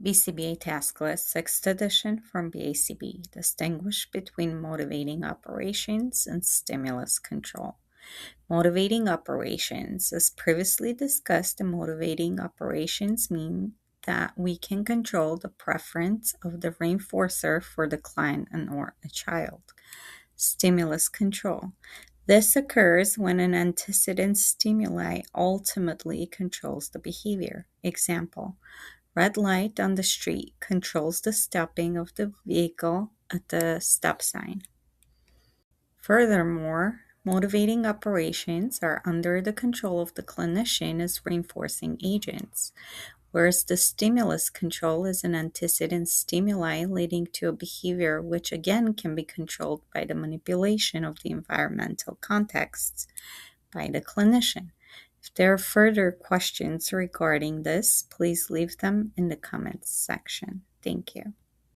BCBA Task List 6th edition from BACB. Distinguish between motivating operations and stimulus control. Motivating operations. As previously discussed, the motivating operations mean that we can control the preference of the reinforcer for the client and or a child. Stimulus control. This occurs when an antecedent stimuli ultimately controls the behavior. Example: red light on the street controls the stopping of the vehicle at the stop sign. Furthermore, motivating operations are under the control of the clinician as reinforcing agents, whereas the stimulus control is an antecedent stimuli leading to a behavior which again can be controlled by the manipulation of the environmental contexts by the clinician. If there are further questions regarding this, please leave them in the comments section. Thank you.